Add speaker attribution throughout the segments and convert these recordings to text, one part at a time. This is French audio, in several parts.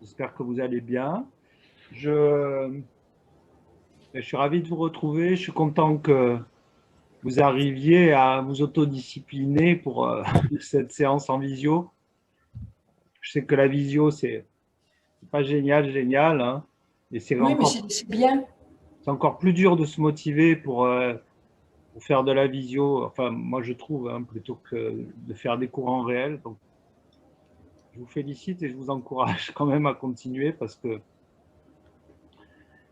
Speaker 1: J'espère que vous allez bien. Je, je suis ravi de vous retrouver. Je suis content que vous arriviez à vous autodiscipliner pour cette séance en visio. Je sais que la visio, c'est pas génial, hein, et
Speaker 2: Oui, mais c'est bien.
Speaker 1: c'est encore plus dur de se motiver pour faire de la visio. Enfin, moi, je trouve, hein, plutôt que de faire des cours en réel. Donc, je vous félicite et je vous encourage quand même à continuer parce que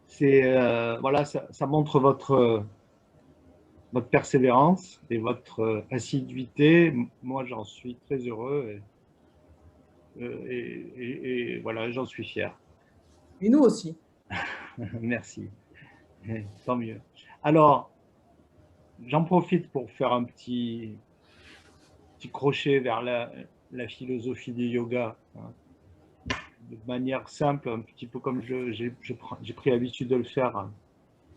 Speaker 1: c'est, voilà, ça montre votre persévérance et votre assiduité. Moi, j'en suis très heureux et voilà, j'en suis fier.
Speaker 2: Et nous aussi.
Speaker 1: Merci. Tant mieux. Alors, j'en profite pour faire un petit crochet vers la philosophie du yoga, hein, de manière simple, un petit peu comme j'ai pris l'habitude de le faire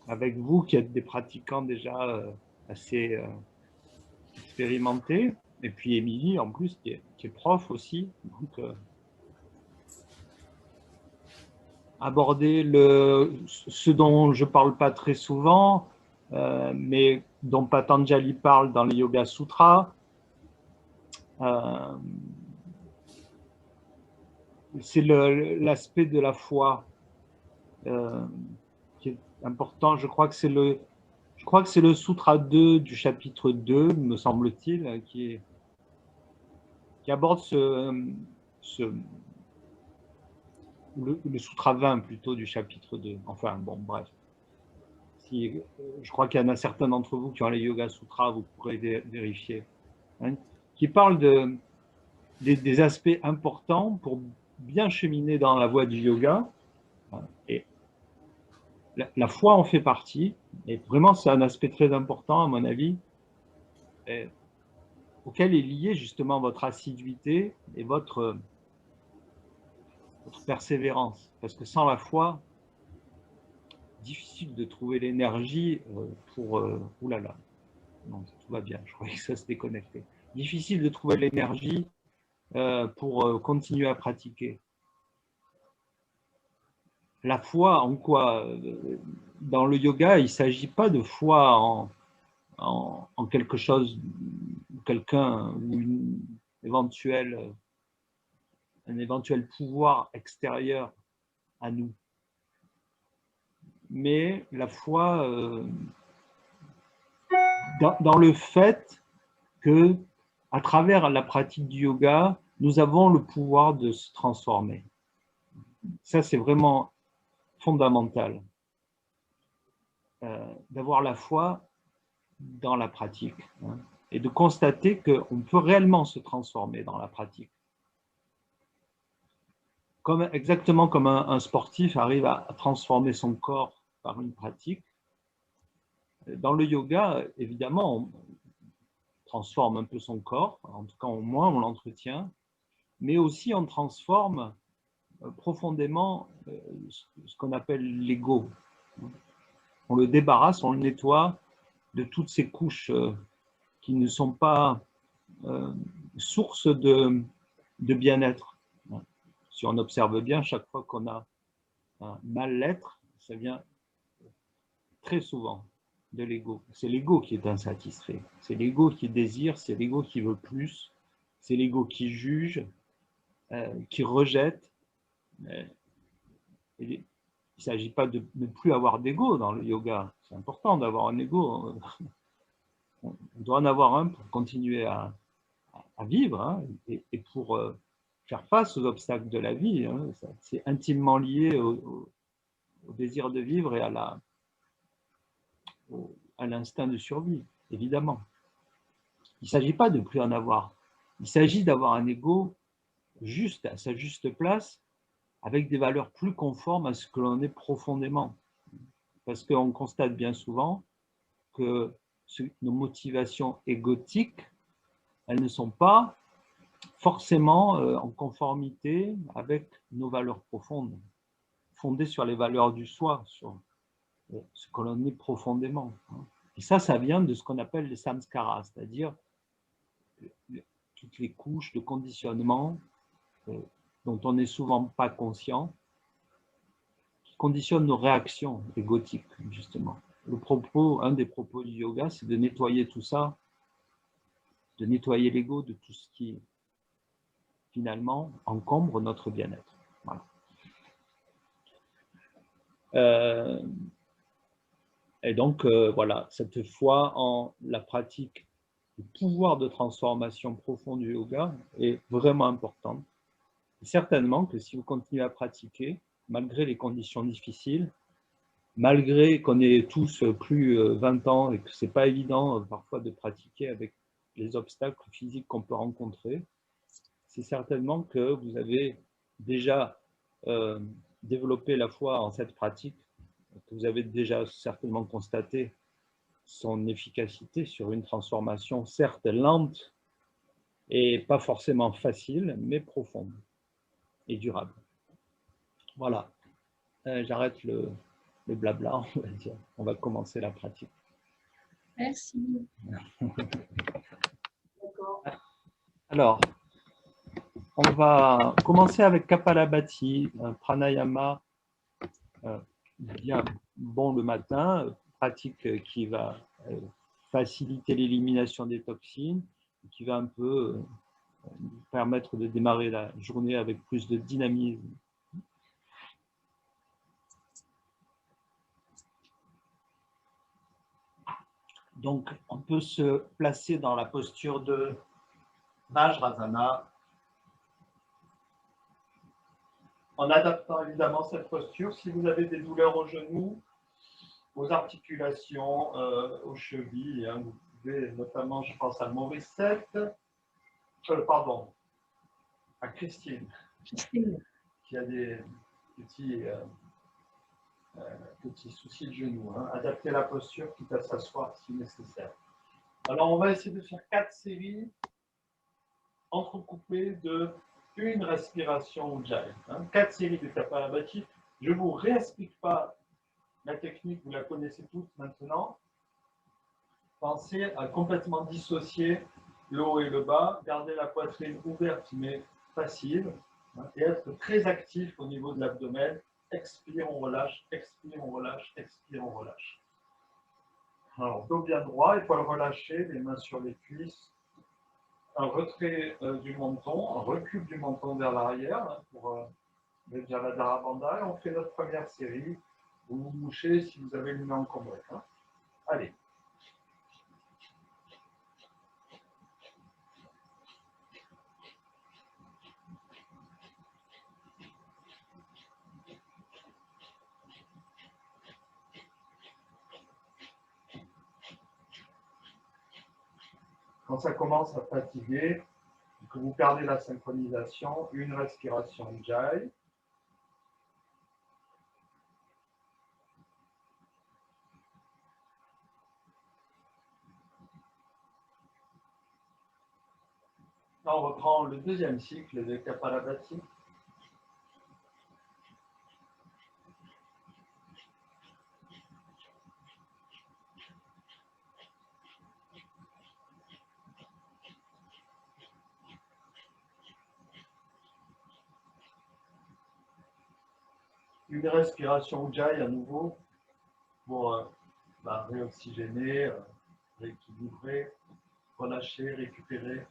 Speaker 1: avec vous, qui êtes des pratiquants déjà assez expérimentés. Et puis Émilie, en plus, qui est prof aussi. Donc, aborder ce dont je ne parle pas très souvent, mais dont Patanjali parle dans les Yoga Sutras. C'est l'aspect de la foi qui est important. Je crois que c'est le Sutra 2 du chapitre 2, me semble-t-il, qui aborde le Sutra 20 plutôt du chapitre 2. Enfin, bon, bref. Je crois qu'il y en a certains d'entre vous qui ont les Yoga Sutras, vous pourrez vérifier, hein, qui parlent des aspects importants pour bien cheminer dans la voie du yoga. Et la foi en fait partie, et vraiment c'est un aspect très important à mon avis, auquel est liée justement votre assiduité et votre persévérance. Parce que sans la foi, difficile de trouver l'énergie pour... oulala, non, tout va bien, je croyais que ça se déconnectait. Difficile de trouver l'énergie pour continuer à pratiquer. La foi en quoi? Dans le yoga, il ne s'agit pas de foi en quelque chose, quelqu'un ou un éventuel pouvoir extérieur à nous. Mais la foi dans le fait que, à travers la pratique du yoga, nous avons le pouvoir de se transformer. Ça, c'est vraiment fondamental. D'avoir la foi dans la pratique, hein, et de constater qu'on peut réellement se transformer dans la pratique. Exactement comme un sportif arrive à transformer son corps par une pratique, dans le yoga, évidemment, on transforme un peu son corps, en tout cas au moins on l'entretient, mais aussi on transforme profondément ce qu'on appelle l'ego. On le débarrasse, on le nettoie de toutes ces couches qui ne sont pas source de bien-être. Si on observe bien, chaque fois qu'on a un mal-être, ça vient très souvent de l'ego. C'est l'ego qui est insatisfait. C'est l'ego qui désire, c'est l'ego qui veut plus, c'est l'ego qui juge, qui rejette. Il ne s'agit pas de ne plus avoir d'ego dans le yoga. C'est important d'avoir un ego. On doit en avoir un pour continuer à vivre, hein, et pour faire face aux obstacles de la vie. Hein. C'est intimement lié au désir de vivre et à l'instinct de survie, évidemment. Il ne s'agit pas de ne plus en avoir. Il s'agit d'avoir un ego juste, à sa juste place, avec des valeurs plus conformes à ce que l'on est profondément. Parce qu'on constate bien souvent que nos motivations égotiques, elles ne sont pas forcément en conformité avec nos valeurs profondes, fondées sur les valeurs du soi, sur ce que l'on est profondément. Et ça vient de ce qu'on appelle les samskaras, c'est-à-dire toutes les couches de conditionnement dont on n'est souvent pas conscient, qui conditionnent nos réactions égotiques, justement. Un des propos du yoga, c'est de nettoyer tout ça, de nettoyer l'ego de tout ce qui, finalement, encombre notre bien-être. Voilà. Et donc, voilà, cette foi en la pratique du pouvoir de transformation profond du yoga est vraiment importante. Et certainement que si vous continuez à pratiquer, malgré les conditions difficiles, malgré qu'on ait tous plus 20 ans et que ce n'est pas évident parfois de pratiquer avec les obstacles physiques qu'on peut rencontrer, c'est certainement que vous avez déjà développé la foi en cette pratique, que vous avez déjà certainement constaté son efficacité sur une transformation certes lente et pas forcément facile, mais profonde et durable. Voilà, j'arrête le blabla, on va dire. On va commencer la pratique.
Speaker 2: Merci. D'accord.
Speaker 1: Alors, on va commencer avec Kapalabhati, un pranayama bien bon le matin, pratique qui va faciliter l'élimination des toxines, qui va un peu permettre de démarrer la journée avec plus de dynamisme. Donc, on peut se placer dans la posture de Vajrasana, en adaptant évidemment cette posture. Si vous avez des douleurs aux genoux, aux articulations, aux chevilles, hein, vous pouvez notamment, je pense à Maurice pardon, à Christine, qui a des petits soucis de genoux. Hein. Adapter la posture, quitte à s'asseoir si nécessaire. Alors, on va essayer de faire 4 séries entrecoupées de une respiration Ujjayi. Hein. 4 séries de Kapalabhati. Je ne vous réexplique pas la technique, vous la connaissez toutes maintenant. Pensez à complètement dissocier le haut et le bas, garder la poitrine ouverte mais passive, hein, et être très actif au niveau de l'abdomen. Expire, on relâche, expire, on relâche, expire, on relâche. Alors, dos bien droit, épaule relâchées, les mains sur les cuisses. Un retrait du menton, un recul du menton vers l'arrière hein, pour le Jaladhara Bandha. Et on fait notre première série. Vous vous mouchez si vous avez une main encombrée. Hein. Allez. Quand ça commence à fatiguer, que vous perdez la synchronisation, une respiration Ujjayi. Là, on reprend le deuxième cycle de Kapalabhati. Une respiration Ujjayi à nouveau pour réoxygéner, rééquilibrer, relâcher, récupérer.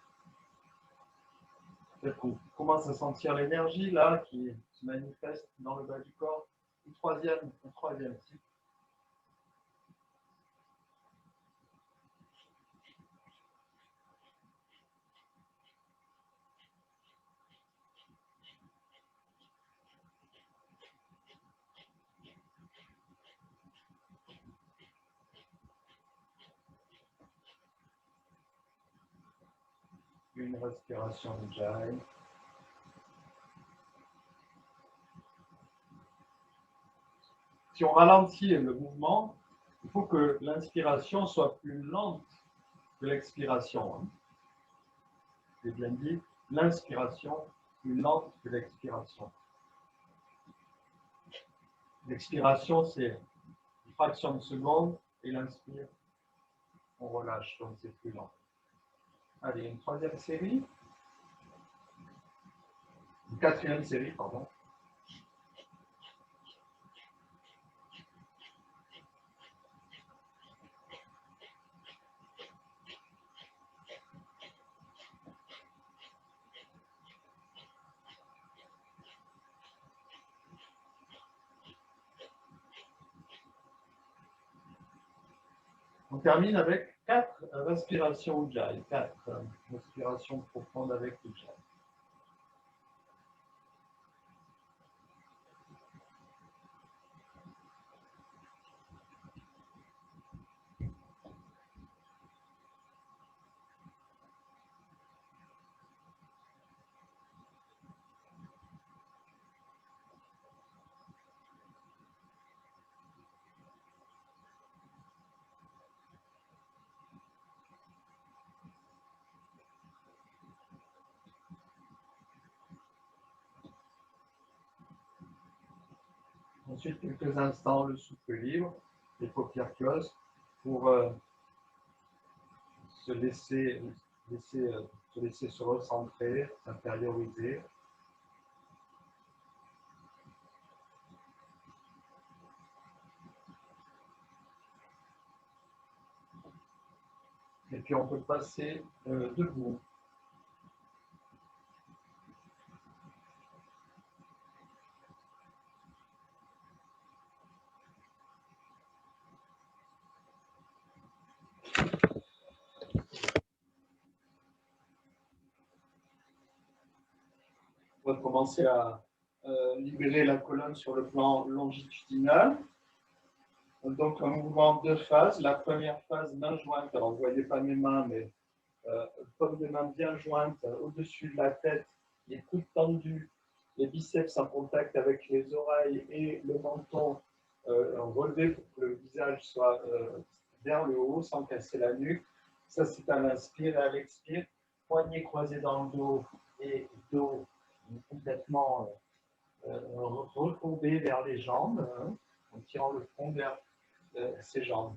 Speaker 1: Peut-être qu'on commence à sentir l'énergie là qui se manifeste dans le bas du corps. Un troisième cycle. Une respiration Ujjayi. Si on ralentit le mouvement, il faut que l'inspiration soit plus lente que l'expiration. Hein. J'ai bien dit, l'inspiration plus lente que l'expiration. L'expiration, c'est une fraction de seconde, et l'inspire, on relâche, donc c'est plus lent. Allez, une troisième série. quatrième série, pardon. On termine avec 4 respirations Ujjayi, 4 respirations profondes avec Ujjayi. Ensuite, quelques instants, le souffle libre, les paupières closes, pour se laisser se recentrer, s'intérioriser. Et puis on peut passer debout. On va commencer à libérer la colonne sur le plan longitudinal. Donc un mouvement de phase. La première phase, main jointe. Alors vous ne voyez pas mes mains, mais paume de main bien jointe au-dessus de la tête, les coudes tendus, les biceps en contact avec les oreilles et le menton relevé pour que le visage soit vers le haut sans casser la nuque. Ça, c'est à l'inspire et à l'expire. Poignets croisés dans le dos et dos complètement retombé vers les jambes, en tirant le front vers ses jambes.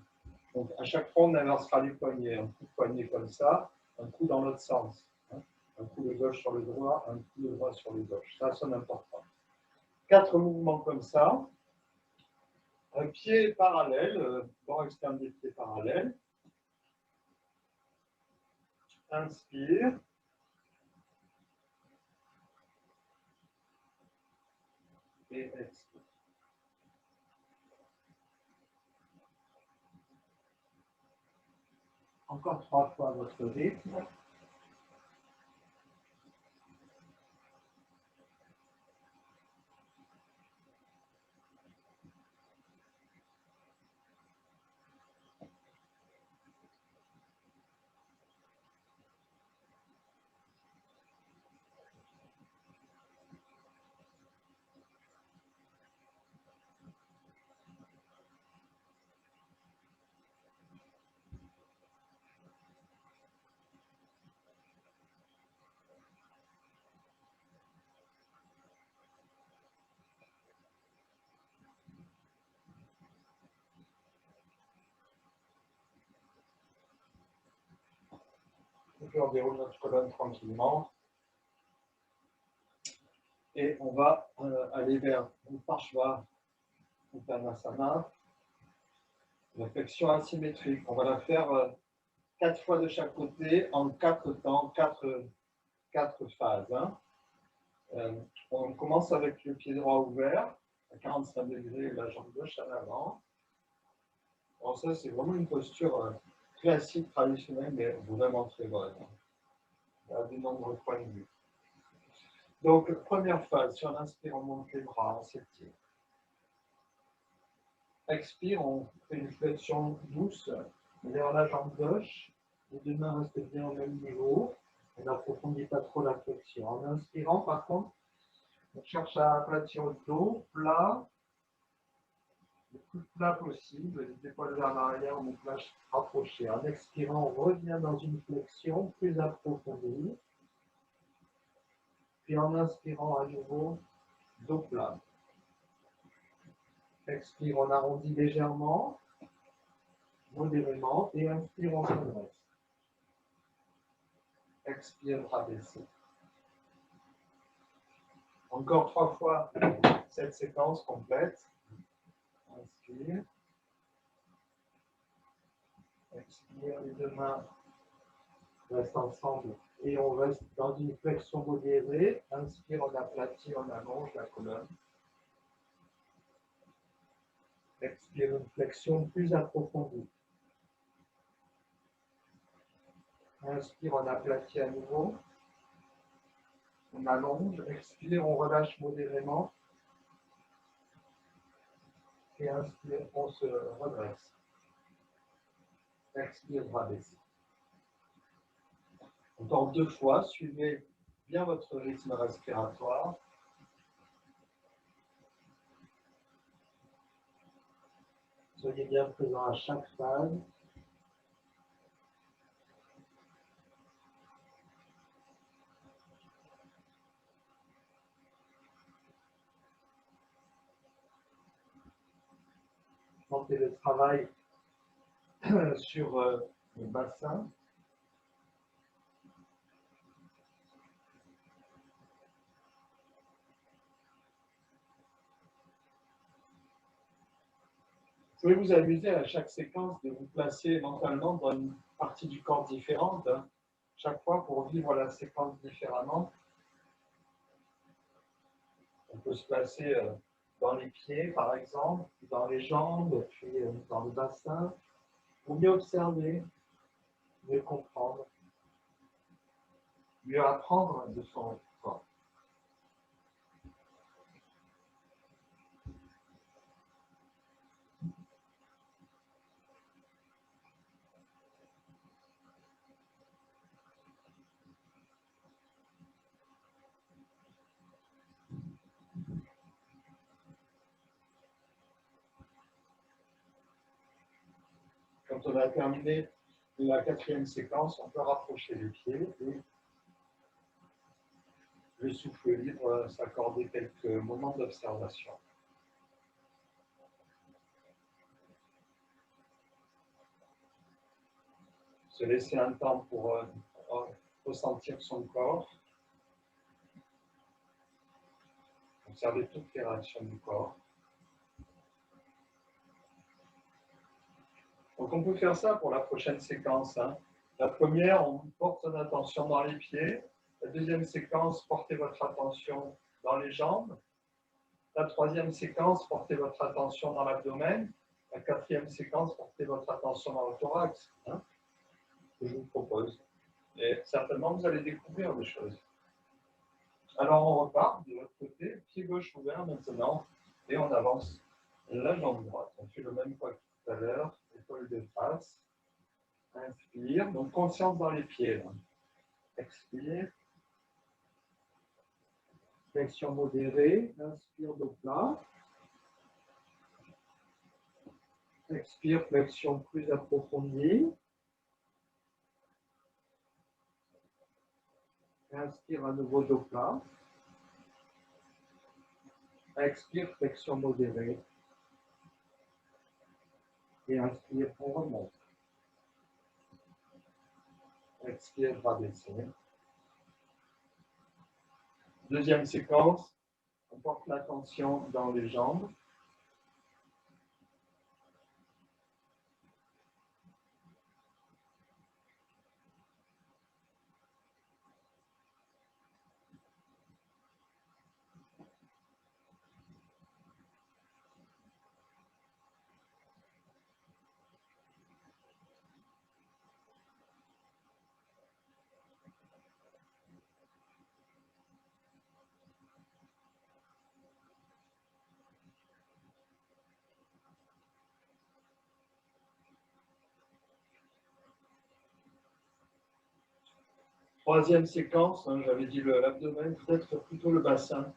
Speaker 1: Donc, à chaque fois, on inversera les poignets. Un coup de poignet comme ça, un coup dans l'autre sens. Un coup de gauche sur le droit, un coup de droit sur le gauche. Ça, c'est important. 4 mouvements comme ça. Un pied parallèle, bord externe des pieds parallèles. Inspire. Et expire. Encore 3 fois votre rythme. On déroule notre colonne tranquillement. Et on va aller vers Parshva Uttanasana, la flexion asymétrique. On va la faire 4 fois de chaque côté en 4 temps, 4 phases. On commence avec le pied droit ouvert, à 45 degrés, la jambe gauche à l'avant. Alors ça, c'est vraiment une posture classique, traditionnelle, mais vraiment très bonne. Il y a de nombreux points de vue. Donc, première phase, si on inspire, on monte les bras, on s'étire. Expire, on fait une flexion douce vers la jambe gauche. Les deux mains restent bien au même niveau. On n'approfondit pas trop la flexion. En inspirant, par contre, on cherche à aplatir le dos, plat, le plus plat possible, les épaules vers l'arrière, on plage rapproché. En expirant, on revient dans une flexion plus approfondie. Puis en inspirant à nouveau, dos plat. Expire, on arrondit légèrement, modérément, et inspire, on s'adresse. Expire, rabaisser.
Speaker 3: Encore 3 fois cette séquence complète. Inspire. Expire, les deux mains restent ensemble et on reste dans une flexion modérée. Inspire, on aplatit, on allonge la colonne. Expire, une flexion plus approfondie. Inspire, on aplatit à nouveau. On allonge. Expire, on relâche modérément. Et inspire, on se redresse. Expire, rabaisse. Encore 2 fois, suivez bien votre rythme respiratoire. Soyez bien présent à chaque phase. Sentez le travail sur le bassin. Vous pouvez vous amuser à chaque séquence de vous placer mentalement dans une partie du corps différente, chaque fois pour vivre la séquence différemment. On peut se placer dans les pieds, par exemple, dans les jambes, puis dans le bassin, pour mieux observer, mieux comprendre, mieux apprendre de son corps. Quand on a terminé la 4e séquence, on peut rapprocher les pieds et le souffle libre, s'accorder quelques moments d'observation. Se laisser un temps pour ressentir son corps. Observer toutes les réactions du corps. Donc on peut faire ça pour la prochaine séquence. La première, on porte son attention dans les pieds. La deuxième séquence, portez votre attention dans les jambes. La troisième séquence, portez votre attention dans l'abdomen. La 4e séquence, portez votre attention dans le thorax. Que je vous propose. Et certainement, vous allez découvrir des choses. Alors, on repart de l'autre côté, pied gauche ouvert maintenant, et on avance la jambe droite. On fait le même pas que tout à l'heure, épaule de face. Inspire, donc conscience dans les pieds. Là. Expire. Flexion modérée, inspire dos plat. Expire, flexion plus approfondie. Inspire à nouveau dos plat. Expire, flexion modérée. Et inspire, on remonte. Expire, rabaisser. Deuxième séquence, on porte l'attention dans les jambes. Troisième séquence, j'avais dit l'abdomen, peut-être plutôt le bassin.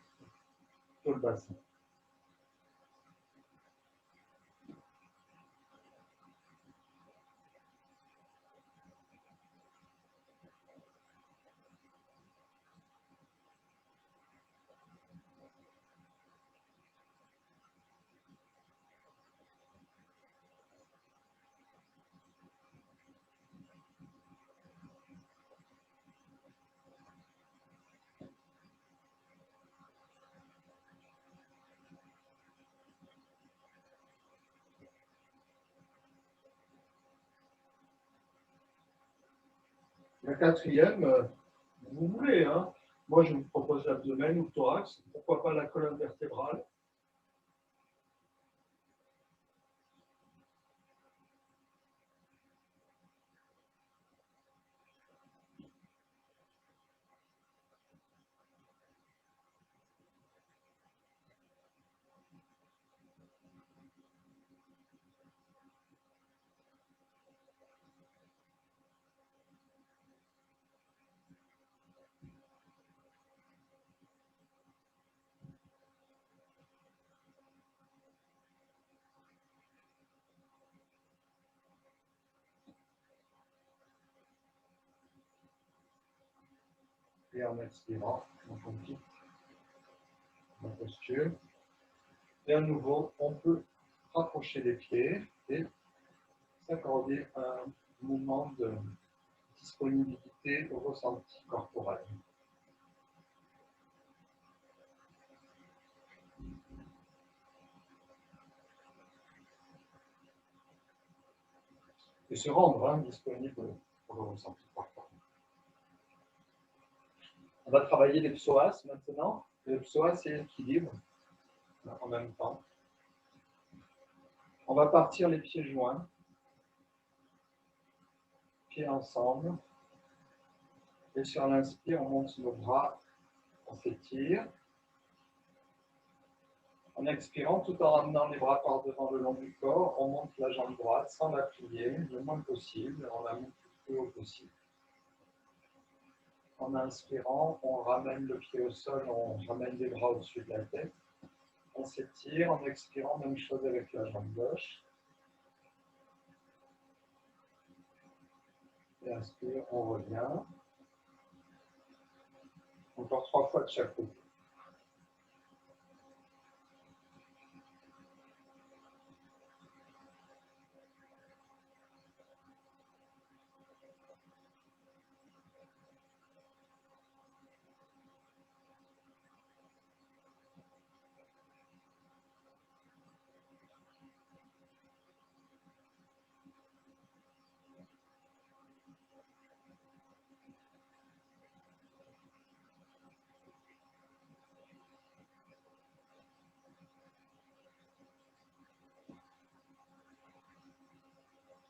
Speaker 3: Plutôt le bassin. La quatrième, vous voulez, hein. Moi, je vous propose l'abdomen ou le thorax, pourquoi pas la colonne vertébrale. Et en expirant, on complique la posture. Et à nouveau, on peut rapprocher les pieds et s'accorder un moment de disponibilité au ressenti corporel. Et se rendre disponible pour le ressenti corporel. On va travailler les psoas maintenant. Le psoas, c'est l'équilibre en même temps. On va partir les pieds joints, pieds ensemble. Et sur l'inspire, on monte nos bras, on s'étire. En expirant, tout en ramenant les bras par devant le long du corps, on monte la jambe droite sans la plier, le moins possible. On la monte le plus haut possible. En inspirant, on ramène le pied au sol, on ramène les bras au-dessus de la tête. On s'étire. En expirant, même chose avec la jambe gauche. Et inspire, on revient. Encore 3 fois de chaque côté.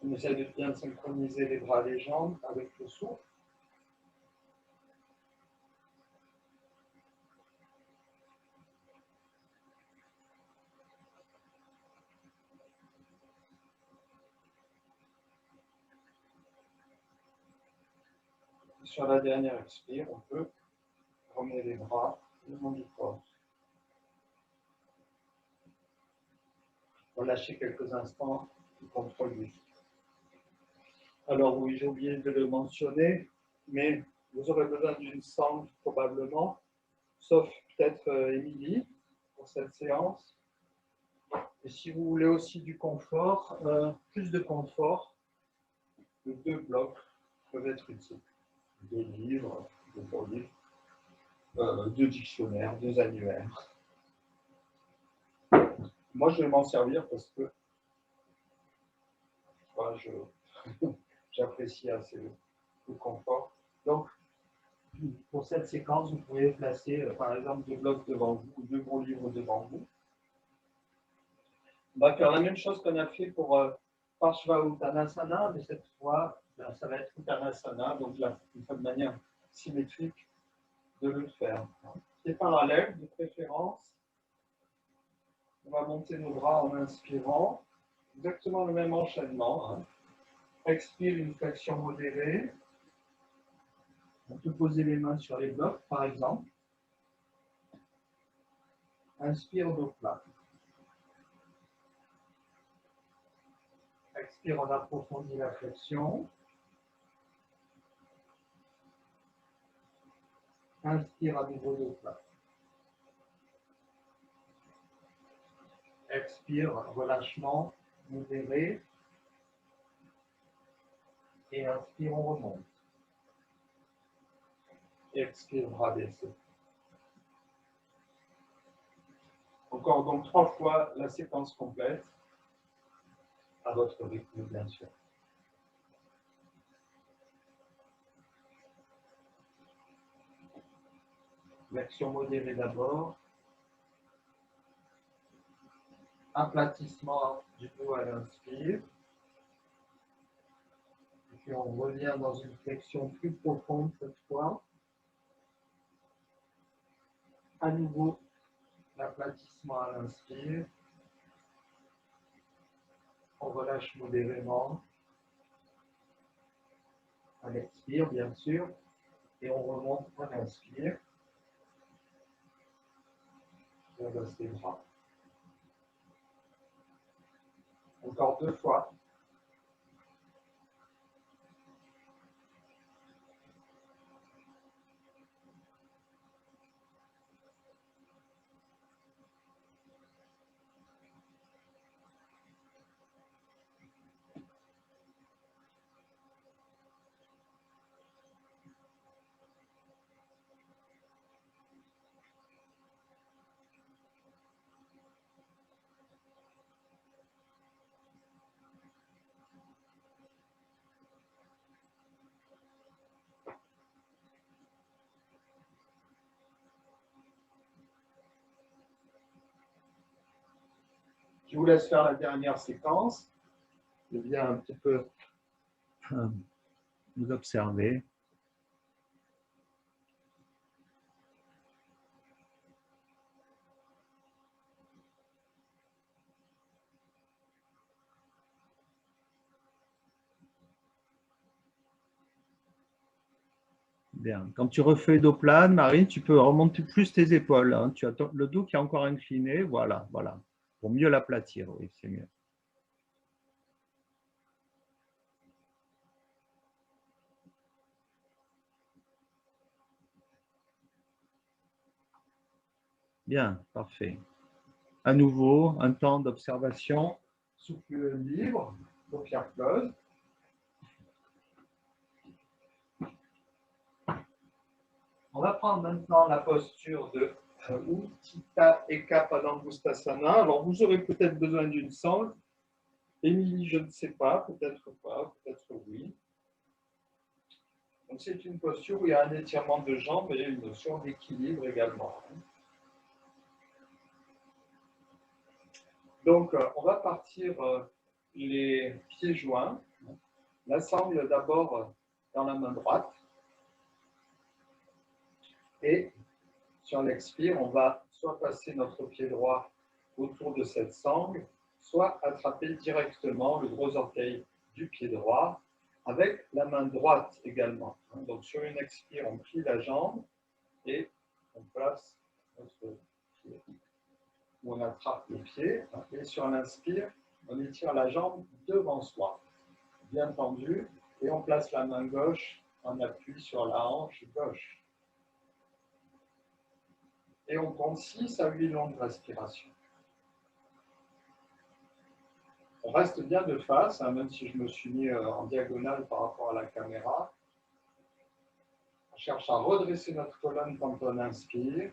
Speaker 3: On essaie de bien synchroniser les bras et les jambes avec le souffle. Sur la dernière expire, on peut ramener les bras le long du corps. Relâcher quelques instants du contrôle du souffle. Alors oui, j'ai oublié de le mentionner, mais vous aurez besoin d'une sangle probablement, sauf peut-être Émilie pour cette séance. Et si vous voulez aussi du confort, plus de confort, les 2 blocs peuvent être utiles. 2 livres, 2 gros livres, 2 dictionnaires, 2 annuaires. Moi, je vais m'en servir parce que j'apprécie assez le confort. Donc, pour cette séquence, vous pouvez placer, par exemple, 2 blocs devant vous ou 2 gros livres devant vous. On va faire la même chose qu'on a fait pour Parshva-Uttanasana, mais cette fois, ça va être Uttanasana, donc là, il faut de manière symétrique de le faire. C'est parallèle, de préférence. On va monter nos bras en inspirant. Exactement le même enchaînement. Expire, une flexion modérée. On peut poser les mains sur les blocs, par exemple. Inspire, dos plat. Expire, on approfondit la flexion. Inspire à nouveau, dos plat. Expire, relâchement, modéré. Et inspire, on remonte. Expire, bras baissés. Encore donc 3 fois la séquence complète, à votre rythme bien sûr. Flexion modérée d'abord. Aplatissement du dos à l'inspire. Et puis on revient dans une flexion plus profonde cette fois. À nouveau, l'aplatissement à l'inspire. On relâche modérément. À l'expire, bien sûr. Et on remonte à l'inspire. Et on baisse les bras. Encore 2 fois. Je vous laisse faire la dernière séquence. Je viens un petit peu
Speaker 1: Vous observez. Bien. Quand tu refais dos plane, Marie, tu peux remonter plus tes épaules. Hein. Tu as le dos qui est encore incliné. Voilà, voilà. Pour mieux l'aplatir, oui, c'est mieux. Bien, parfait. À nouveau, un temps d'observation.
Speaker 3: souffle libre, paupières closes. On va prendre maintenant la posture de Utthita Eka Padangusthasana. Alors, vous aurez peut-être besoin d'une sangle. Émilie, je ne sais pas, peut-être oui. Donc, c'est une posture où il y a un étirement de jambes et une notion d'équilibre également. Donc, on va partir les pieds joints. La sangle d'abord dans la main droite. Et sur l'expire, on va soit passer notre pied droit autour de cette sangle, soit attraper directement le gros orteil du pied droit avec la main droite également. Donc sur une expire, on plie la jambe et on place notre pied, où on attrape le pied. Et sur l'inspire, on étire la jambe devant soi, bien tendu, et on place la main gauche en appui sur la hanche gauche. Et on compte 6 à 8 longues respirations. On reste bien de face, hein, même si je me suis mis en diagonale par rapport à la caméra. On cherche à redresser notre colonne quand on inspire.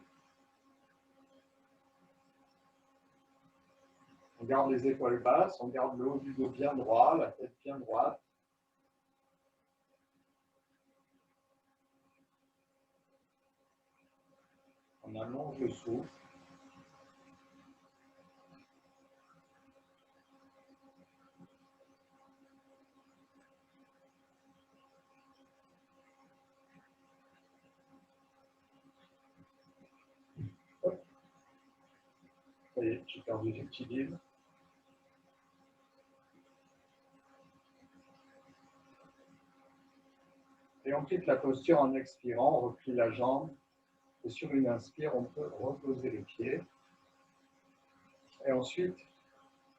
Speaker 3: On garde les épaules basses, on garde le haut du dos bien droit, la tête bien droite. On allonge le souffle. Ça y est, j'ai perdu l'équilibre. Et on quitte la posture en expirant, on replie la jambe. Et sur une inspire, on peut reposer les pieds. Et ensuite,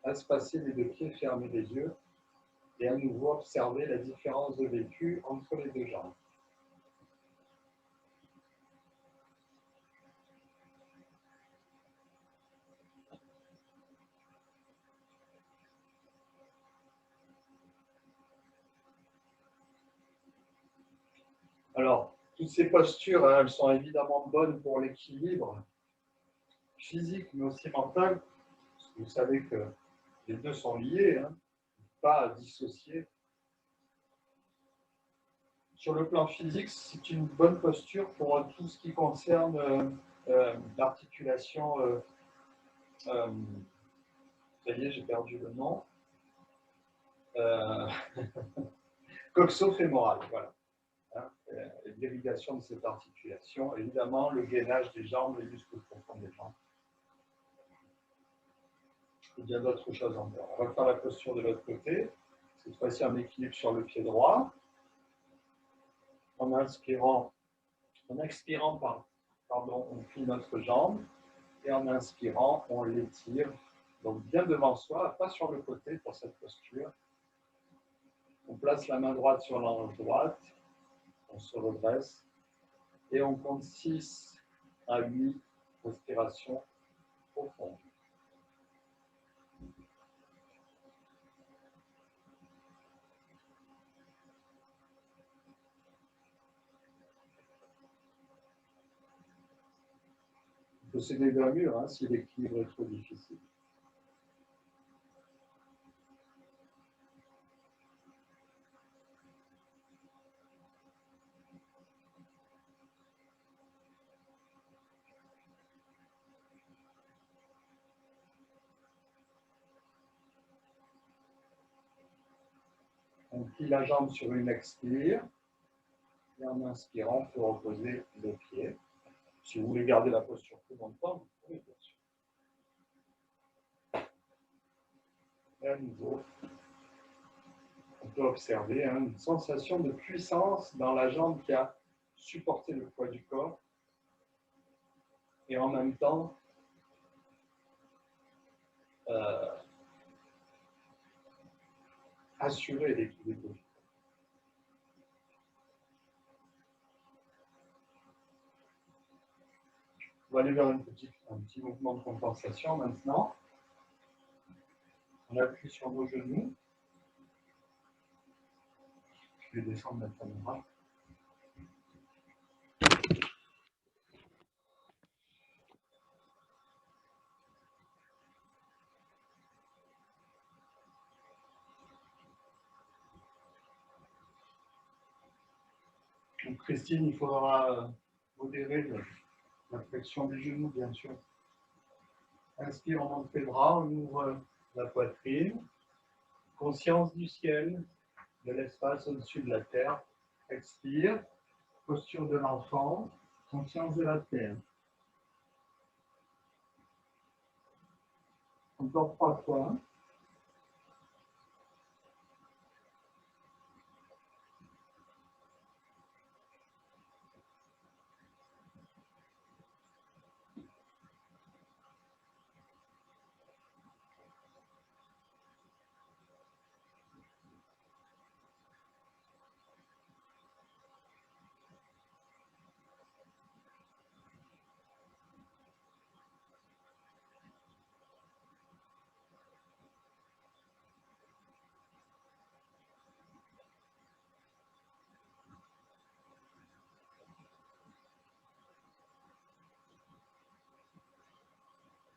Speaker 3: espacer les deux pieds, fermer les yeux. Et à nouveau observer la différence de vécu entre les deux jambes. Alors, toutes ces postures, hein, elles sont évidemment bonnes pour l'équilibre physique, mais aussi mental. Parce que vous savez que les deux sont liés, hein, pas dissociés. sur le plan physique, c'est une bonne posture pour tout ce qui concerne l'articulation. Ça y est, j'ai perdu le nom. Coxo-fémorale, voilà. Hein, l'irrigation de cette articulation, évidemment, le gainage des jambes, les muscles profonds des jambes. Et bien d'autres choses encore. On va faire la posture de l'autre côté. Cette fois-ci, en équilibre sur le pied droit. En expirant, on plie notre jambe. Et en inspirant, on l'étire. Donc bien devant soi, pas sur le côté pour cette posture. On place la main droite sur la hanche droite. On se redresse. Et on compte 6 à 8 respirations profondes. On peut s'aider d'un mur hein, si l'équilibre est trop difficile. On plie la jambe sur une expire. Et en inspirant, on peut reposer le pied. Si vous voulez garder la posture plus longtemps, vous pouvez bien sûr. Et à nouveau, on peut observer une sensation de puissance dans la jambe qui a supporté le poids du corps. Et en même temps, assurer l'équilibre. On va aller vers un petit mouvement de compensation maintenant. On appuie sur nos genoux. Je vais descendre la caméra. Donc Christine, il faudra modérer la flexion des genoux, bien sûr. Inspire, on monte les bras, on ouvre la poitrine. Conscience du ciel, de l'espace au-dessus de la terre. Expire, posture de l'enfant, conscience de la terre. Encore 3 fois.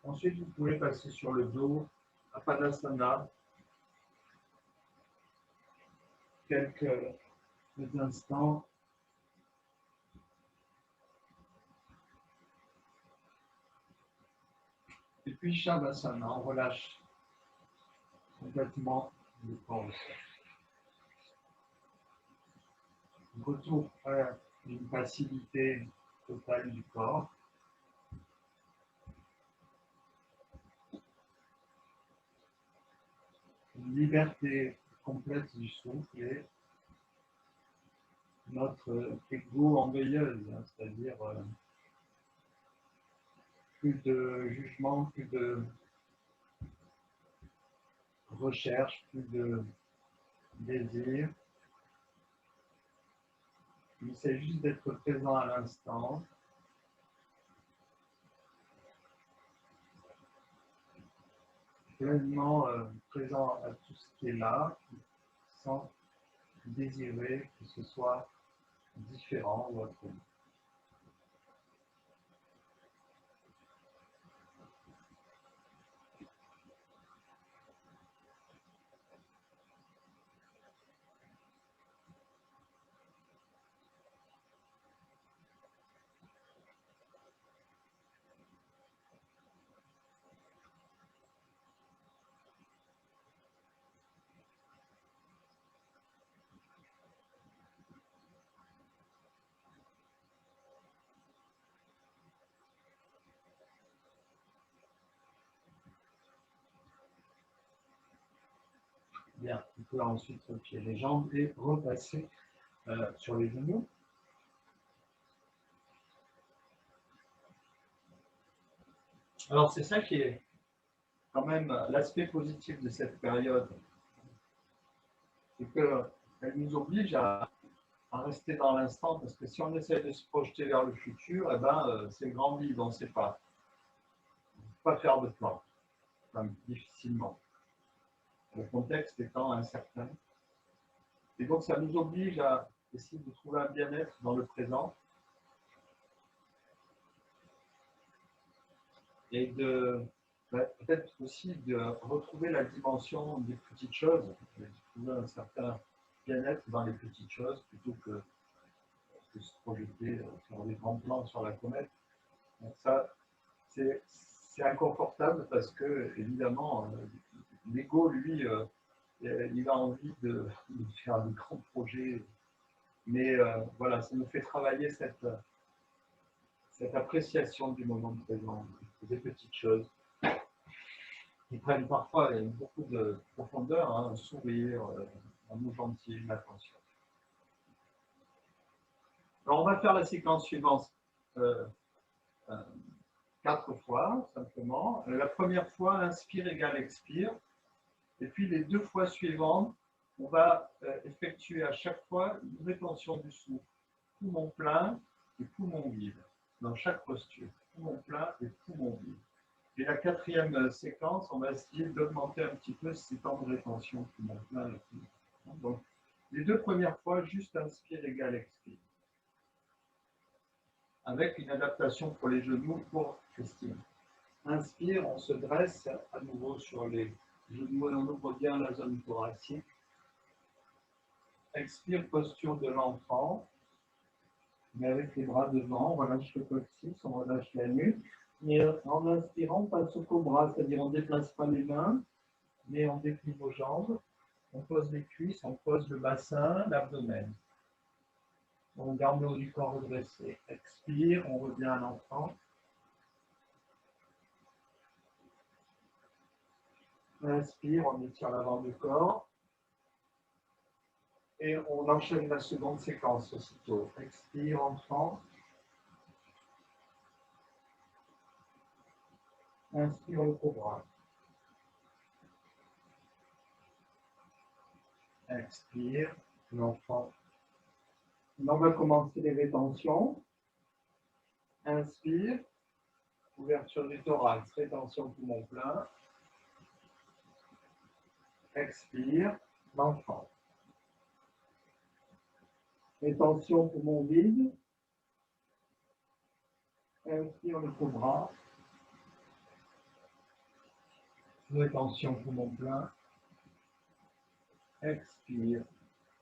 Speaker 3: Ensuite, vous pouvez passer sur le dos, à Padasana, quelques instants. Et puis Shavasana, on relâche complètement le corps au sol. Retour à une passivité totale du corps. Une liberté complète du souffle et notre ego en veilleuse, c'est-à-dire plus de jugement, plus de recherche, plus de désir. Il s'agit juste d'être présent à l'instant. Pleinement présent à tout ce qui est là, sans désirer que ce soit différent ou autre.
Speaker 1: Bien, vous pouvez ensuite replier les jambes et repasser sur les genoux. Alors, c'est ça qui est quand même l'aspect positif de cette période. C'est qu'elle nous oblige à rester dans l'instant, parce que si on essaie de se projeter vers le futur, eh ben, c'est le grand vide, on ne sait pas. On ne peut pas faire de plan, enfin, difficilement. Le contexte étant incertain. Et donc, ça nous oblige à essayer de trouver un bien-être dans le présent et de peut-être aussi de retrouver la dimension des petites choses, de trouver un certain bien-être dans les petites choses plutôt que de se projeter sur des grands plans sur la comète. Donc ça, c'est inconfortable parce que, évidemment, l'ego, lui, il a envie de faire de grands projets. Mais voilà, ça nous fait travailler cette appréciation du moment présent, des petites choses qui prennent parfois beaucoup de profondeur, hein, un sourire, un mot gentil, une attention. Alors, on va faire la séquence suivante 4 fois, simplement. La première fois, inspire égale expire. Et puis, les 2 fois suivantes, on va effectuer à chaque fois une rétention du souffle. Poumon plein et poumon vide. Dans chaque posture. Poumon plein et poumon vide. Et la 4e séquence, on va essayer d'augmenter un petit peu ces temps de rétention. Poumon plein et poumon vide. Donc, les 2 premières fois, juste inspire égale expire. Avec une adaptation pour les genoux pour Christine. Inspire, on se dresse à nouveau sur les genoux et on ouvre bien la zone thoracique. Expire, posture de l'enfant. Mais avec les bras devant, on relâche le coccyx, on relâche la nuque. Et en inspirant, on passe au cobra, c'est-à-dire on ne déplace pas les mains, mais on déplie vos jambes. On pose les cuisses, on pose le bassin, l'abdomen. On garde le haut du corps redressé. Expire, on revient à l'enfant. Inspire, on étire l'avant du corps. Et on enchaîne la seconde séquence aussitôt. Expire, enfant. Inspire le cobra. Expire, l'enfant. On va commencer les rétentions. Inspire, ouverture du thorax, rétention poumon plein. Expire, l'enfant. Rétention poumon vide. Inspire le cobra. Rétention poumon plein. Expire,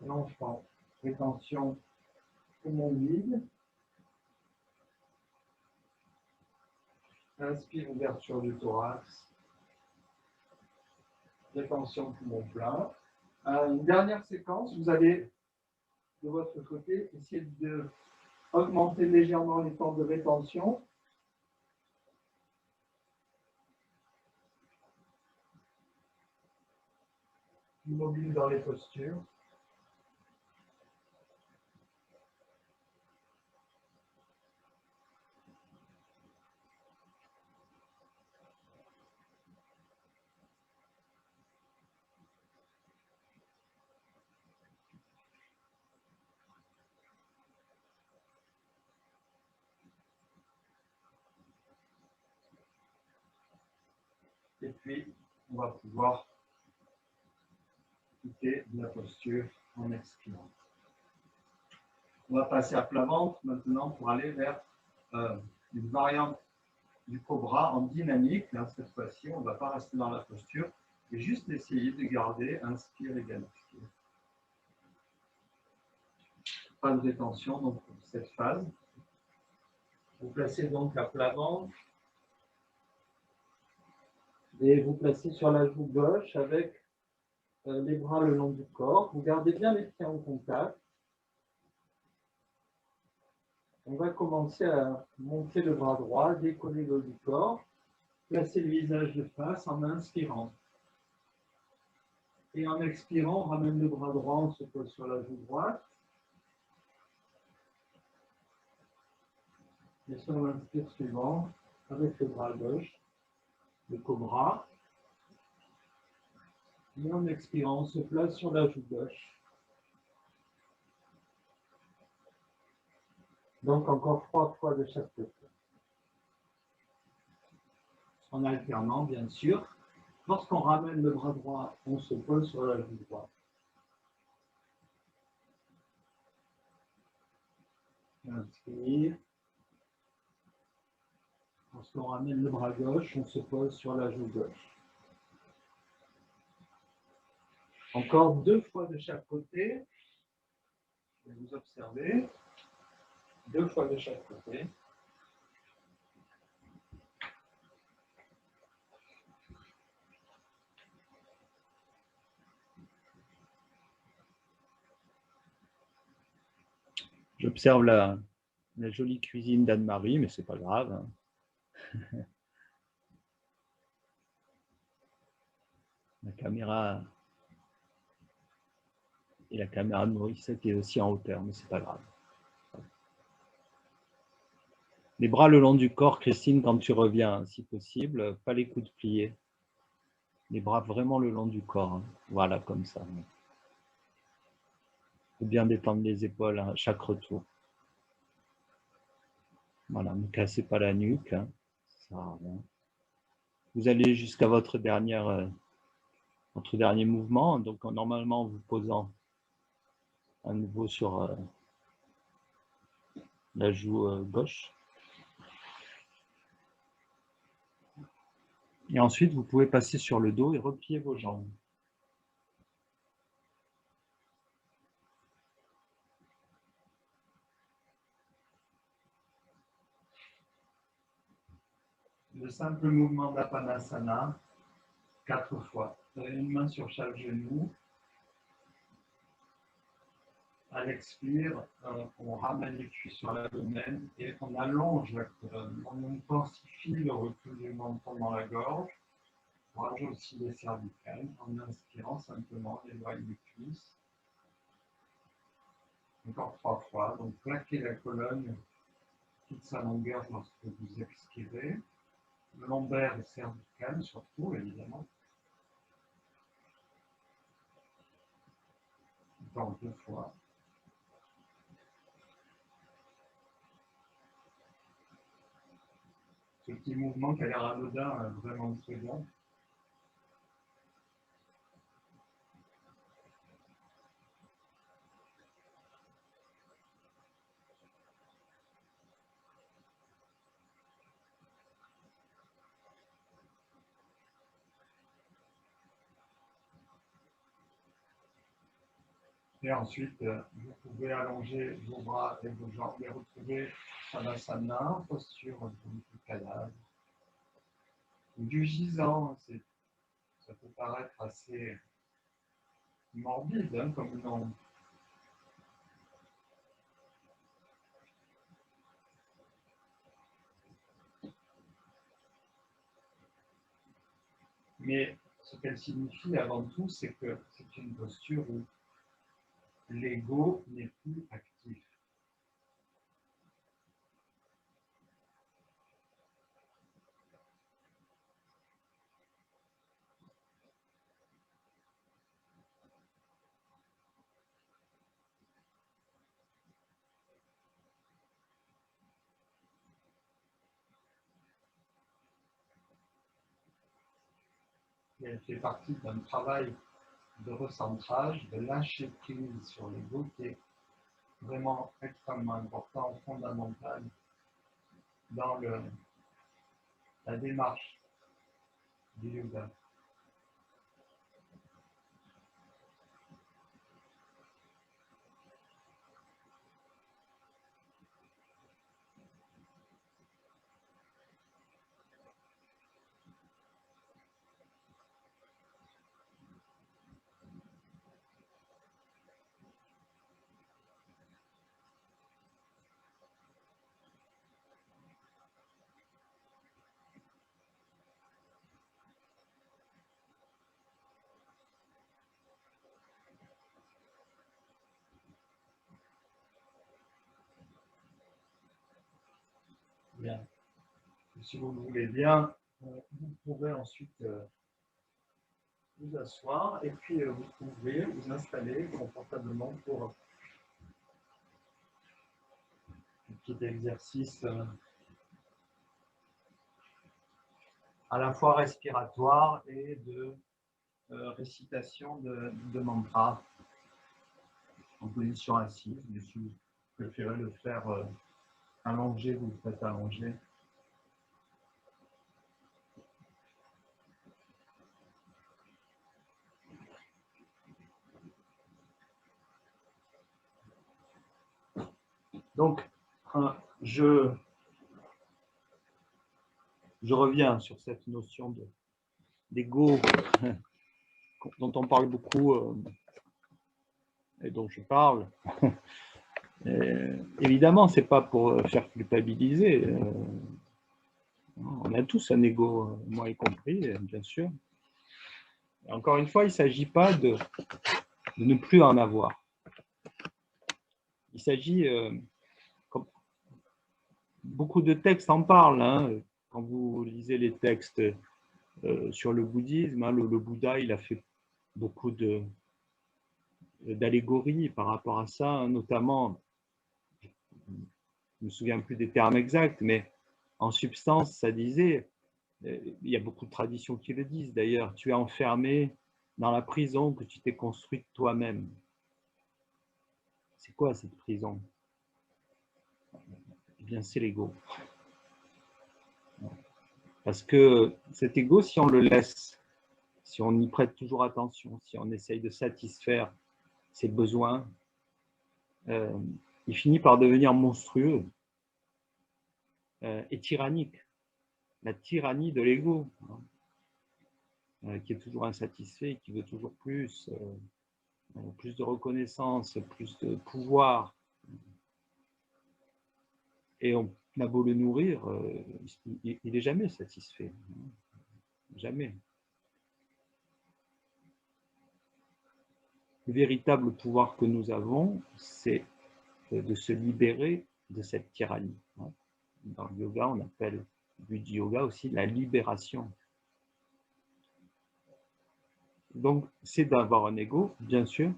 Speaker 1: l'enfant. Rétention poumon vide. Inspire, ouverture du thorax. Rétention poumon plein. Une dernière séquence, vous allez de votre côté essayer d'augmenter légèrement les temps de rétention. Immobile dans les postures. Et puis, on va pouvoir quitter la posture en expirant. On va passer à plat ventre maintenant pour aller vers une variante du cobra en dynamique. Là, cette fois-ci, on ne va pas rester dans la posture et juste essayer de garder inspire égale expire. Pas de rétention donc pour cette phase. Vous placez donc à plat ventre. Et vous placez sur la joue gauche avec les bras le long du corps. Vous gardez bien les pieds en contact. On va commencer à monter le bras droit, décoller le haut du corps, placer le visage de face en inspirant. Et en expirant, on ramène le bras droit, on se pose sur la joue droite. Et sur l'inspire suivant, avec le bras gauche, le cobra. Et en expirant, on se place sur la joue gauche. Donc encore 3 fois de chaque côté. En alternant, bien sûr. Lorsqu'on ramène le bras droit, on se pose sur la joue droite. Inspire. Lorsqu'on ramène le bras gauche, on se pose sur la joue gauche. Encore 2 fois de chaque côté. Vous observez. 2 fois de chaque côté. J'observe la jolie cuisine d'Anne-Marie, mais c'est pas grave. Hein. La caméra et la caméra de Maurice est aussi en hauteur, mais c'est pas grave. Les bras le long du corps, Christine, quand tu reviens, si possible, pas les coudes pliés. Les bras vraiment le long du corps. Hein. Voilà, comme ça. Il faut bien détendre les épaules à chaque retour. Voilà, ne cassez pas la nuque. Hein. Ça sert à rien. Vous allez jusqu'à votre dernier mouvement. Donc, normalement, en vous posant à nouveau sur la joue gauche. Et ensuite, vous pouvez passer sur le dos et replier vos jambes. Le simple mouvement d'Apanasana, 4 fois. Vous avez une main sur chaque genou. À l'expire, on ramène les cuisses sur l'abdomen et on allonge la colonne. On intensifie le recul du menton dans la gorge. On rajoute aussi les cervicales en inspirant simplement l'éloigne des cuisses. Encore 3 fois. Donc plaquez la colonne toute sa longueur lorsque vous expirez. Lombaire et cervical surtout, évidemment. Encore 2 fois. Ce petit mouvement qui a l'air anodin, vraiment très bon. Et ensuite, vous pouvez allonger vos bras et vos jambes et retrouver Savasana, posture du cadavre. Ou du gisant, ça peut paraître assez morbide hein, comme nom. Mais ce qu'elle signifie avant tout, c'est que c'est une posture où l'ego n'est plus actif. Et elle fait partie d'un travail de recentrage, de lâcher prise sur l'ego qui est vraiment extrêmement important, fondamental dans la démarche du yoga.
Speaker 3: bien. Si vous le voulez bien, vous pourrez ensuite vous asseoir et puis vous pouvez vous installer confortablement pour un petit exercice à la fois respiratoire et de récitation de mantras en position assise. Mais si vous préférez le faire allongé, vous le faites allongé. Donc, je reviens sur cette notion d'ego dont on parle beaucoup et dont je parle. Évidemment, ce n'est pas pour faire culpabiliser. On a tous un ego, moi y compris, bien sûr. Et encore une fois, il ne s'agit pas de ne plus en avoir. Il s'agit, comme beaucoup de textes en parlent, hein, quand vous lisez les textes sur le bouddhisme, hein, le Bouddha, il a fait beaucoup d'allégories par rapport à ça, hein, notamment, je ne me souviens plus des termes exacts, mais en substance, ça disait, il y a beaucoup de traditions qui le disent d'ailleurs, tu es enfermé dans la prison que tu t'es construite toi-même. C'est quoi cette prison? Eh bien, c'est l'ego. Parce que cet ego, si on le laisse, si on y prête toujours attention, si on essaye de satisfaire ses besoins, il finit par devenir monstrueux et tyrannique. La tyrannie de l'ego, qui est toujours insatisfait, qui veut toujours plus de reconnaissance, plus de pouvoir. Et on a beau le nourrir, il n'est jamais satisfait. Jamais. Le véritable pouvoir que nous avons, c'est de se libérer de cette tyrannie. Dans le yoga, on appelle le but du yoga aussi la libération. Donc, c'est d'avoir un ego, bien sûr,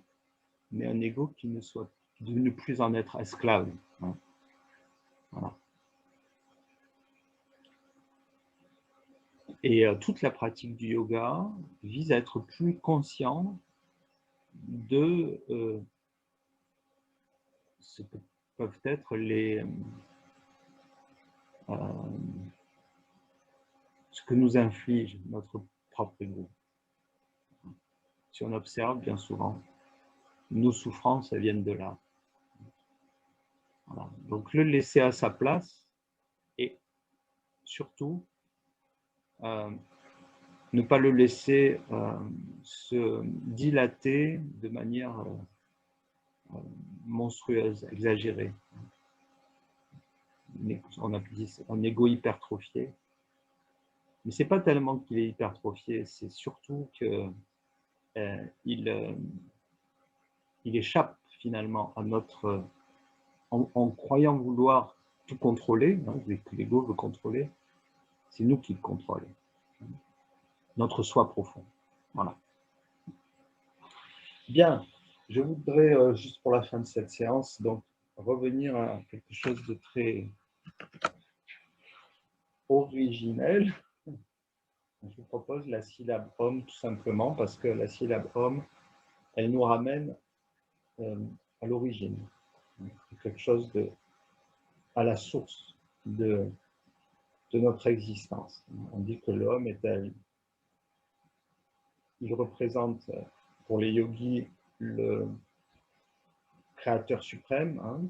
Speaker 3: mais un ego qui ne soit, de ne plus en être esclave. Voilà. Et toute la pratique du yoga vise à être plus conscient de ce que peuvent être ce que nous inflige notre propre ego. Si on observe, bien souvent, nos souffrances, elles viennent de là. Voilà. Donc, le laisser à sa place et surtout, ne pas le laisser se dilater de manière monstrueuse, exagérée. On a dit un ego hypertrophié. Mais ce n'est pas tellement qu'il est hypertrophié, c'est surtout qu'il échappe finalement à notre... En croyant vouloir tout contrôler, hein, que l'ego veut contrôler, c'est nous qui le contrôlons. Notre soi profond. Voilà. Bien, je voudrais, juste pour la fin de cette séance, donc revenir à quelque chose de très originel. Je vous propose la syllabe Om tout simplement parce que la syllabe Om, elle nous ramène à l'origine, quelque chose à la source de notre existence. On dit que l'homme est il représente pour les yogis le créateur suprême, hein,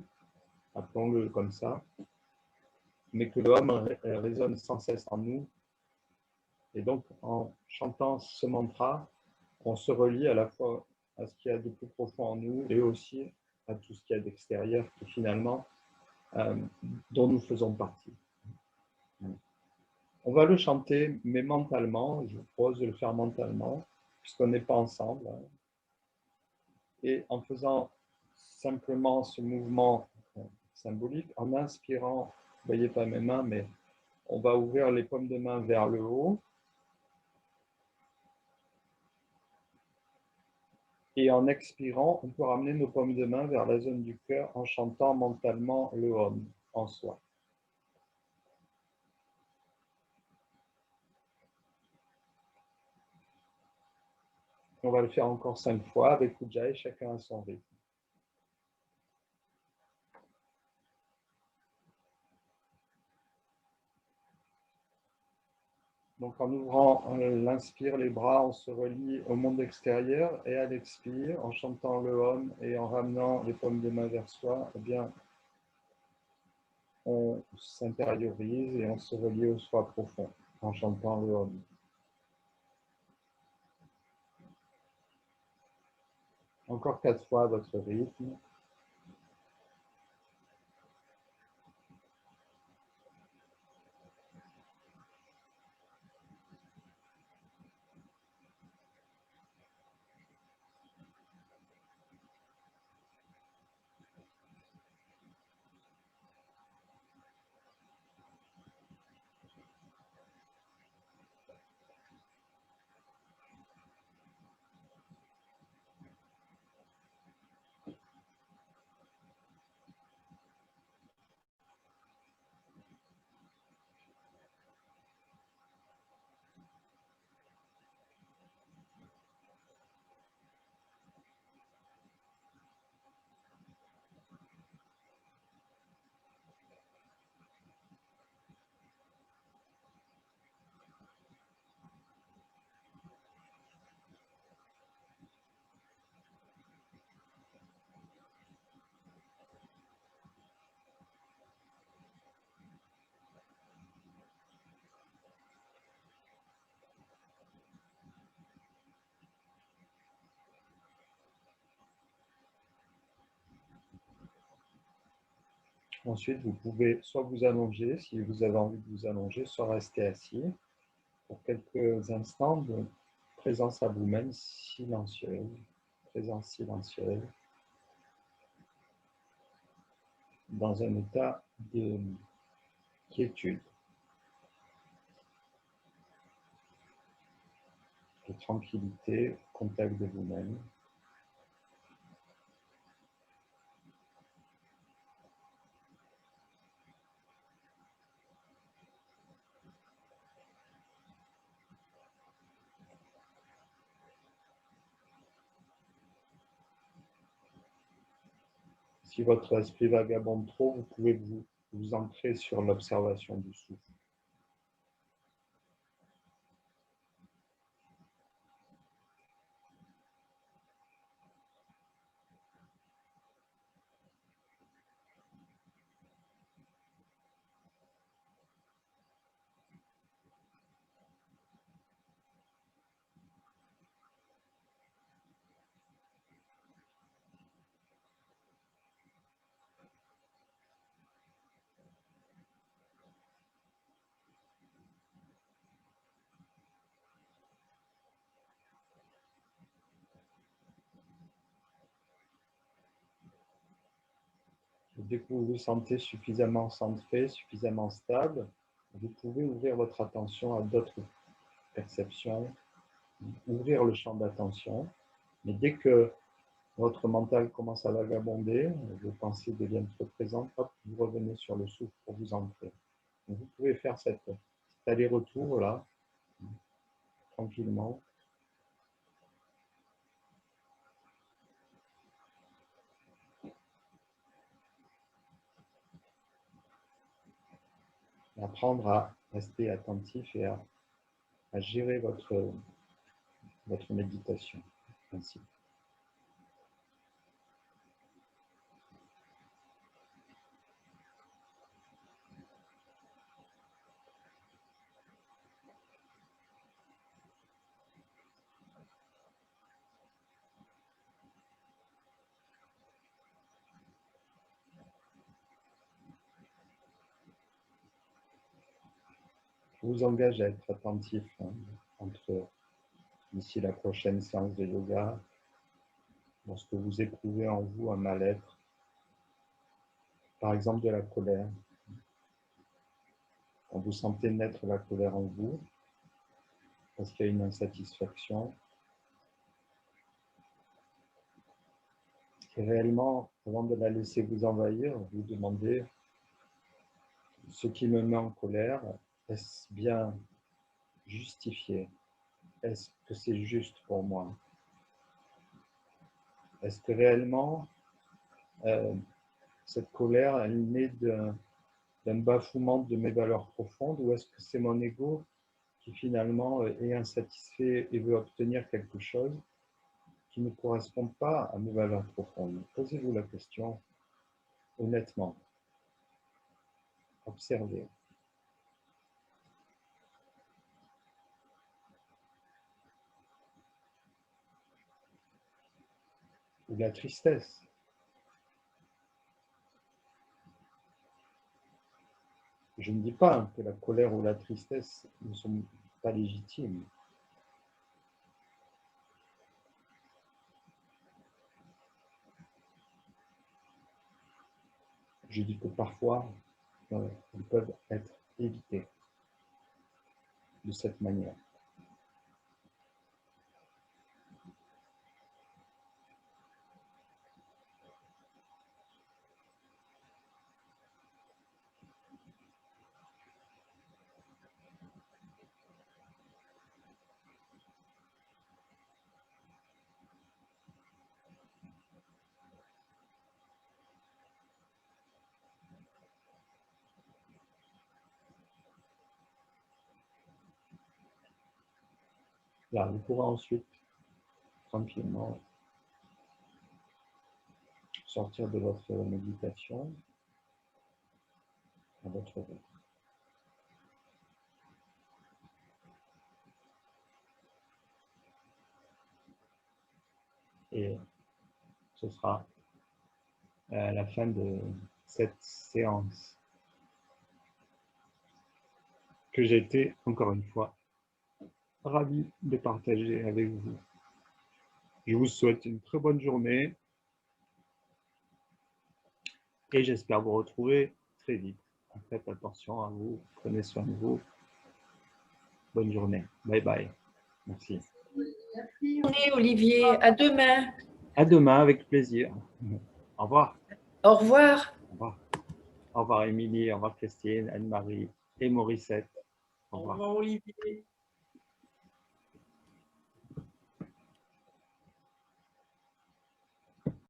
Speaker 3: appelons-le comme ça, mais que l'homme résonne sans cesse en nous. Et donc, en chantant ce mantra, on se relie à la fois à ce qu'il y a de plus profond en nous et aussi à tout ce qu'il y a d'extérieur qui finalement, dont nous faisons partie. On va le chanter, mais mentalement, je vous propose de le faire mentalement, puisqu'on n'est pas ensemble. Et en faisant simplement ce mouvement symbolique, en inspirant
Speaker 1: voyez pas mes mains, mais on va ouvrir les paumes de main vers le haut. Et en expirant, on peut ramener nos paumes de main vers la zone du cœur en chantant mentalement le Om en soi. On va le faire encore 5 fois avec Ujjayi, chacun à son rythme. Donc en ouvrant l'inspire, les bras, on se relie au monde extérieur et à l'expire, en chantant le Om et en ramenant les paumes de main vers soi, eh bien, on s'intériorise et on se relie au soi profond en chantant le Om. Encore 4 fois à votre rythme. Ensuite, vous pouvez soit vous allonger, si vous avez envie de vous allonger, soit rester assis pour quelques instants de présence à vous-même silencieuse, présence silencieuse, dans un état de quiétude, de tranquillité, contact de vous-même. Si votre esprit vagabonde trop, vous pouvez vous ancrer sur l'observation du souffle. Dès que vous vous sentez suffisamment centré, suffisamment stable, vous pouvez ouvrir votre attention à d'autres perceptions, ouvrir le champ d'attention. Mais dès que votre mental commence à vagabonder, vos pensées deviennent trop présentes, hop, vous revenez sur le souffle pour vous ancrer. Donc vous pouvez faire cet aller-retour là, tranquillement. Apprendre à rester attentif et à gérer votre méditation ainsi. Je vous engage à être attentif d'ici la prochaine séance de yoga, lorsque vous éprouvez en vous un mal-être, par exemple de la colère,
Speaker 4: Vous sentez naître la colère en vous, parce qu'il y a une insatisfaction. Et réellement, avant de la laisser vous envahir, vous demandez ce qui me met en colère, est-ce bien justifié? Est-ce que c'est juste pour moi? Est-ce que réellement, cette colère, elle naît d'un bafouement de mes valeurs profondes, ou est-ce que c'est mon ego qui finalement est insatisfait et veut obtenir quelque chose qui ne correspond pas à mes valeurs profondes? Posez-vous la question honnêtement. Observez. Ou la tristesse. Je ne dis pas que la colère ou la tristesse ne sont pas légitimes. Je dis que parfois, ils peuvent être évités de cette manière. Là, vous pourrez ensuite, tranquillement, sortir de votre méditation à votre rythme. Et ce sera à la fin de cette séance que j'ai été, encore une fois, ravi de partager avec vous. Je vous souhaite une très bonne journée et j'espère vous retrouver très vite. Faites attention à vous, prenez soin de vous. Bonne journée. Bye bye. Merci.
Speaker 2: Bonne journée, Olivier. À demain.
Speaker 1: À demain, avec plaisir. Au revoir.
Speaker 2: Au revoir.
Speaker 1: Au revoir. Au revoir, Émilie. Au revoir, Christine, Anne-Marie et Morissette. Au revoir.
Speaker 2: Au revoir, Olivier.